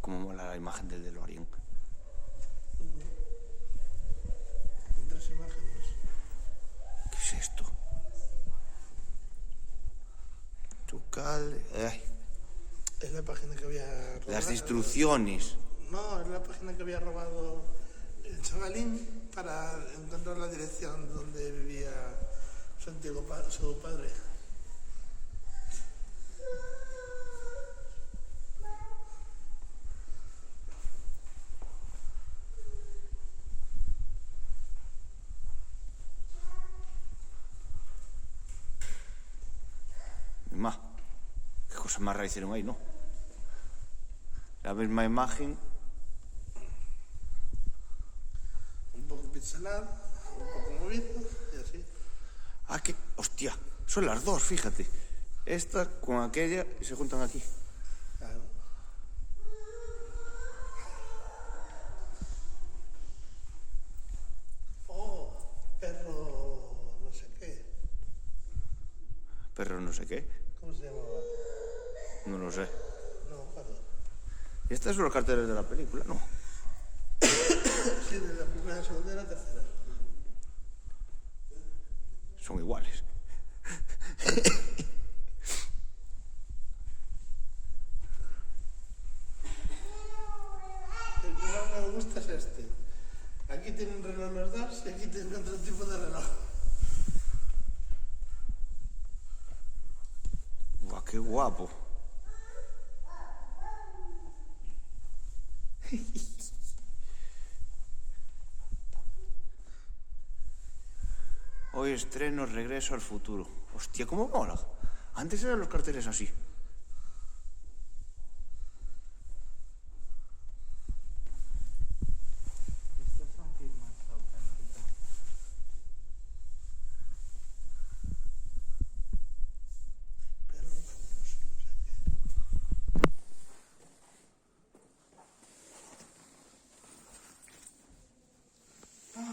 cómo mola la imagen del DeLorean. Y 3 imágenes. ¿Qué es esto? Tucal. Es la página que había robado. Las instrucciones. No, es la página que había robado el chavalín para encontrar la dirección donde vivía su antiguo su padre. Ma, qué cosa más rara hicieron ahí, ¿no? La misma imagen. Un poco pixelado, un poco movido y así. Ah, que. Hostia, son las dos, fíjate. Esta con aquella y se juntan aquí. Claro. Oh, perro no sé qué. Pero no sé qué. ¿Cómo se llamaba? No lo sé. No, perdón. Estas son los carteles de la película, ¿no? Sí, de la primera, segunda y la tercera. Son iguales. El que más me gusta es este. Aquí tienen reloj los dos y aquí tienen otro tipo de reloj. Buah, qué guapo. Hoy estreno Regreso al Futuro. Hostia, cómo mola. Antes eran los carteles así. Estas son firmas auténticas. Pero no sé qué.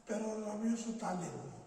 Pero rabioso talent.